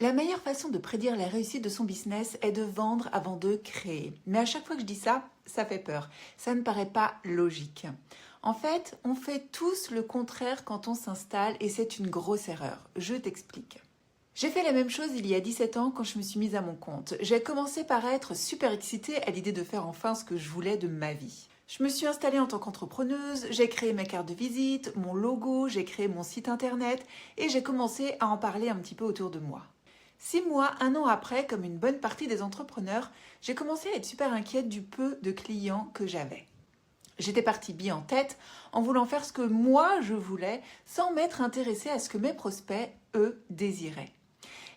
La meilleure façon de prédire la réussite de son business est de vendre avant de créer. Mais à chaque fois que je dis ça, ça fait peur. Ça ne paraît pas logique. En fait, on fait tous le contraire quand on s'installe et c'est une grosse erreur. Je t'explique. J'ai fait la même chose il y a 17 ans quand je me suis mise à mon compte. J'ai commencé par être super excitée à l'idée de faire enfin ce que je voulais de ma vie. Je me suis installée en tant qu'entrepreneuse, j'ai créé ma carte de visite, mon logo, j'ai créé mon site internet et j'ai commencé à en parler un petit peu autour de moi. 6 mois, 1 an après, comme une bonne partie des entrepreneurs, j'ai commencé à être super inquiète du peu de clients que j'avais. J'étais partie bille en tête en voulant faire ce que moi je voulais sans m'être intéressée à ce que mes prospects, eux, désiraient.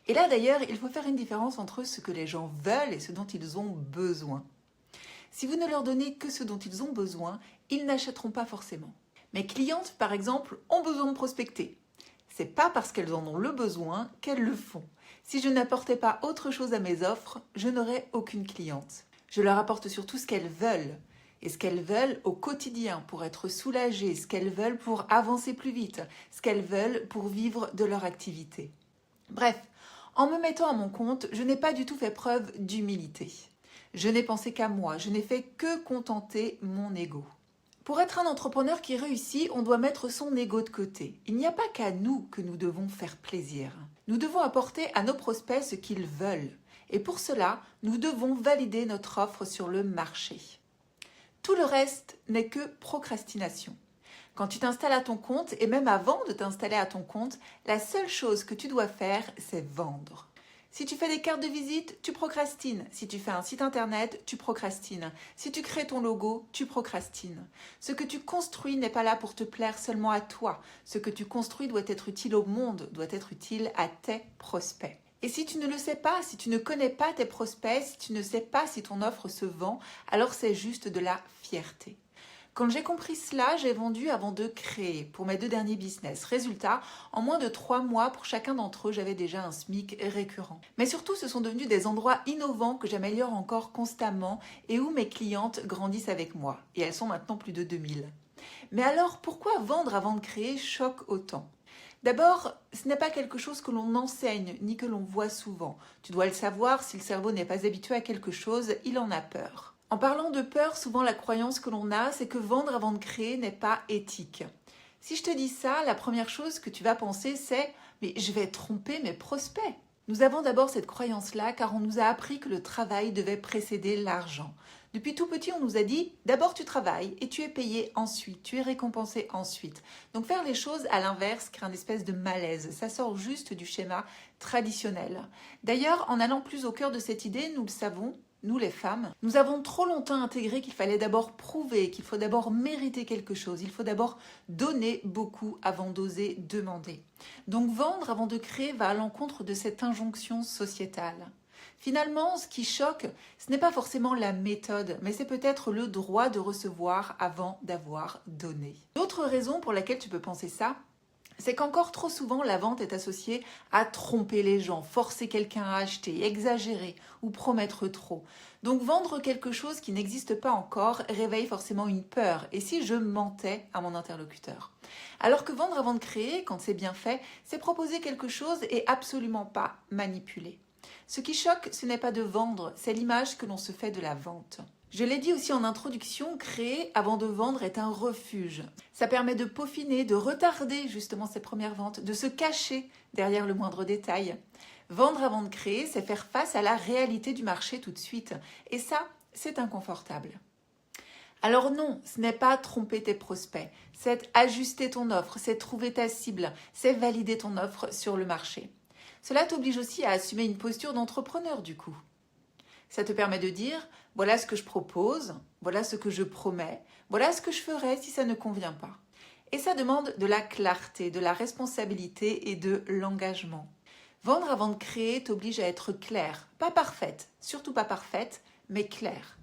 Et là d'ailleurs, il faut faire une différence entre ce que les gens veulent et ce dont ils ont besoin. Si vous ne leur donnez que ce dont ils ont besoin, ils n'achèteront pas forcément. Mes clientes, par exemple, ont besoin de prospecter. C'est pas parce qu'elles en ont le besoin qu'elles le font. Si je n'apportais pas autre chose à mes offres, je n'aurais aucune cliente. Je leur apporte surtout ce qu'elles veulent. Et ce qu'elles veulent au quotidien pour être soulagées, ce qu'elles veulent pour avancer plus vite, ce qu'elles veulent pour vivre de leur activité. Bref, en me mettant à mon compte, je n'ai pas du tout fait preuve d'humilité. Je n'ai pensé qu'à moi, je n'ai fait que contenter mon ego. Pour être un entrepreneur qui réussit, on doit mettre son ego de côté. Il n'y a pas qu'à nous que nous devons faire plaisir. Nous devons apporter à nos prospects ce qu'ils veulent. Et pour cela, nous devons valider notre offre sur le marché. Tout le reste n'est que procrastination. Quand tu t'installes à ton compte, et même avant de t'installer à ton compte, la seule chose que tu dois faire, c'est vendre. Si tu fais des cartes de visite, tu procrastines. Si tu fais un site internet, tu procrastines. Si tu crées ton logo, tu procrastines. Ce que tu construis n'est pas là pour te plaire seulement à toi. Ce que tu construis doit être utile au monde, doit être utile à tes prospects. Et si tu ne le sais pas, si tu ne connais pas tes prospects, si tu ne sais pas si ton offre se vend, alors c'est juste de la fierté. Quand j'ai compris cela, j'ai vendu avant de créer pour mes 2 derniers business. Résultat, en moins de 3 mois, pour chacun d'entre eux, j'avais déjà un SMIC récurrent. Mais surtout, ce sont devenus des endroits innovants que j'améliore encore constamment et où mes clientes grandissent avec moi. Et elles sont maintenant plus de 2000. Mais alors, pourquoi vendre avant de créer choque autant ? D'abord, ce n'est pas quelque chose que l'on enseigne ni que l'on voit souvent. Tu dois le savoir, si le cerveau n'est pas habitué à quelque chose, il en a peur. En parlant de peur, souvent la croyance que l'on a, c'est que vendre avant de créer n'est pas éthique. Si je te dis ça, la première chose que tu vas penser, c'est « mais je vais tromper mes prospects ». Nous avons d'abord cette croyance-là car on nous a appris que le travail devait précéder l'argent. Depuis tout petit, on nous a dit « d'abord tu travailles et tu es payé ensuite, tu es récompensé ensuite ». Donc faire les choses à l'inverse crée une espèce de malaise, ça sort juste du schéma traditionnel. D'ailleurs, en allant plus au cœur de cette idée, nous le savons, nous les femmes, nous avons trop longtemps intégré qu'il fallait d'abord prouver, qu'il faut d'abord mériter quelque chose, il faut d'abord donner beaucoup avant d'oser demander. Donc vendre avant de créer va à l'encontre de cette injonction sociétale. Finalement, ce qui choque, ce n'est pas forcément la méthode, mais c'est peut-être le droit de recevoir avant d'avoir donné. L'autre raison pour laquelle tu peux penser ça, c'est qu'encore trop souvent, la vente est associée à tromper les gens, forcer quelqu'un à acheter, exagérer ou promettre trop. Donc vendre quelque chose qui n'existe pas encore réveille forcément une peur. Et si je mentais à mon interlocuteur ? Alors que vendre avant de créer, quand c'est bien fait, c'est proposer quelque chose et absolument pas manipuler. Ce qui choque, ce n'est pas de vendre, c'est l'image que l'on se fait de la vente. Je l'ai dit aussi en introduction, créer avant de vendre est un refuge. Ça permet de peaufiner, de retarder justement ces premières ventes, de se cacher derrière le moindre détail. Vendre avant de créer, c'est faire face à la réalité du marché tout de suite. Et ça, c'est inconfortable. Alors non, ce n'est pas tromper tes prospects, c'est ajuster ton offre, c'est trouver ta cible, c'est valider ton offre sur le marché. Cela t'oblige aussi à assumer une posture d'entrepreneur du coup. Ça te permet de dire, voilà ce que je propose, voilà ce que je promets, voilà ce que je ferai si ça ne convient pas. Et ça demande de la clarté, de la responsabilité et de l'engagement. Vendre avant de créer t'oblige à être claire, pas parfaite, surtout pas parfaite, mais claire.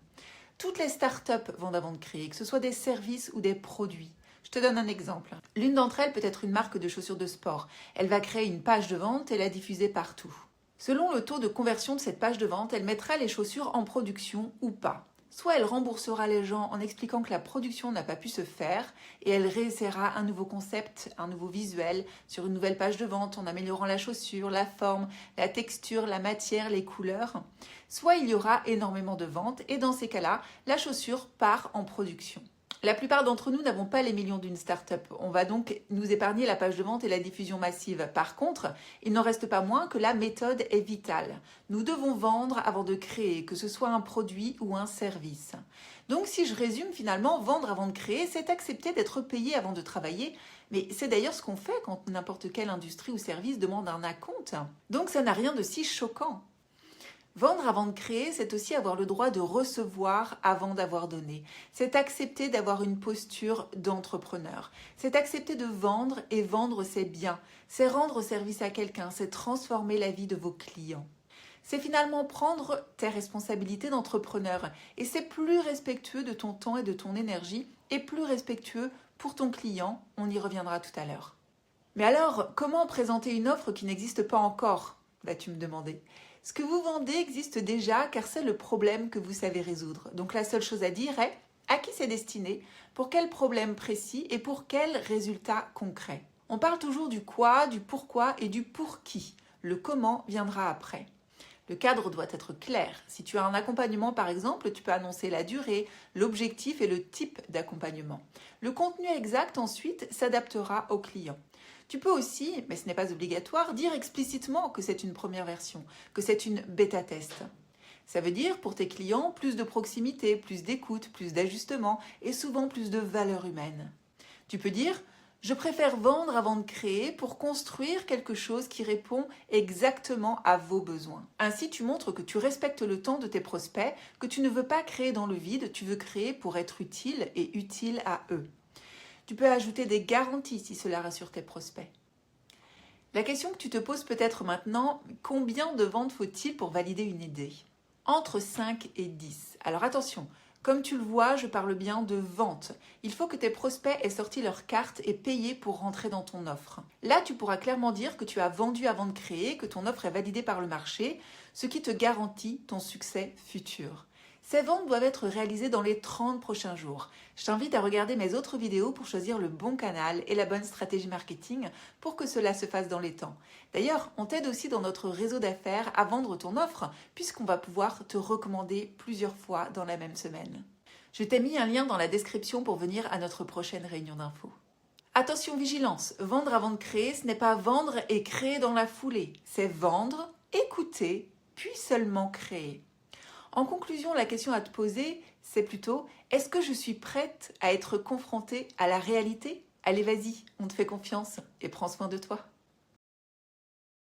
Toutes les startups vendent avant de créer, que ce soit des services ou des produits. Je te donne un exemple. L'une d'entre elles peut être une marque de chaussures de sport. Elle va créer une page de vente et la diffuser partout. Selon le taux de conversion de cette page de vente, elle mettra les chaussures en production ou pas. Soit elle remboursera les gens en expliquant que la production n'a pas pu se faire et elle réessayera un nouveau concept, un nouveau visuel sur une nouvelle page de vente en améliorant la chaussure, la forme, la texture, la matière, les couleurs. Soit il y aura énormément de ventes et dans ces cas-là, la chaussure part en production. La plupart d'entre nous n'avons pas les millions d'une start-up. On va donc nous épargner la page de vente et la diffusion massive. Par contre, il n'en reste pas moins que la méthode est vitale. Nous devons vendre avant de créer, que ce soit un produit ou un service. Donc si je résume finalement, vendre avant de créer, c'est accepter d'être payé avant de travailler. Mais c'est d'ailleurs ce qu'on fait quand n'importe quelle industrie ou service demande un acompte. Donc ça n'a rien de si choquant. Vendre avant de créer, c'est aussi avoir le droit de recevoir avant d'avoir donné. C'est accepter d'avoir une posture d'entrepreneur. C'est accepter de vendre et vendre ses biens. C'est rendre service à quelqu'un, c'est transformer la vie de vos clients. C'est finalement prendre tes responsabilités d'entrepreneur. Et c'est plus respectueux de ton temps et de ton énergie et plus respectueux pour ton client. On y reviendra tout à l'heure. Mais alors, comment présenter une offre qui n'existe pas encore ? Vas-tu me demander ? Ce que vous vendez existe déjà car c'est le problème que vous savez résoudre. Donc la seule chose à dire est à qui c'est destiné, pour quel problème précis et pour quel résultat concret. On parle toujours du quoi, du pourquoi et du pour qui. Le comment viendra après. Le cadre doit être clair. Si tu as un accompagnement par exemple, tu peux annoncer la durée, l'objectif et le type d'accompagnement. Le contenu exact ensuite s'adaptera au client. Tu peux aussi, mais ce n'est pas obligatoire, dire explicitement que c'est une première version, que c'est une bêta-test. Ça veut dire pour tes clients plus de proximité, plus d'écoute, plus d'ajustement et souvent plus de valeur humaine. Tu peux dire « Je préfère vendre avant de créer pour construire quelque chose qui répond exactement à vos besoins ». Ainsi, tu montres que tu respectes le temps de tes prospects, que tu ne veux pas créer dans le vide, tu veux créer pour être utile et utile à eux. Tu peux ajouter des garanties si cela rassure tes prospects. La question que tu te poses peut-être maintenant, combien de ventes faut-il pour valider une idée ? Entre 5 et 10. Alors attention, comme tu le vois, je parle bien de vente. Il faut que tes prospects aient sorti leur carte et payé pour rentrer dans ton offre. Là, tu pourras clairement dire que tu as vendu avant de créer, que ton offre est validée par le marché, ce qui te garantit ton succès futur. Ces ventes doivent être réalisées dans les 30 prochains jours. Je t'invite à regarder mes autres vidéos pour choisir le bon canal et la bonne stratégie marketing pour que cela se fasse dans les temps. D'ailleurs, on t'aide aussi dans notre réseau d'affaires à vendre ton offre puisqu'on va pouvoir te recommander plusieurs fois dans la même semaine. Je t'ai mis un lien dans la description pour venir à notre prochaine réunion d'infos. Attention vigilance, vendre avant de créer, ce n'est pas vendre et créer dans la foulée. C'est vendre, écouter, puis seulement créer. En conclusion, la question à te poser, c'est plutôt « Est-ce que je suis prête à être confrontée à la réalité ?» Allez, vas-y, on te fait confiance et prends soin de toi.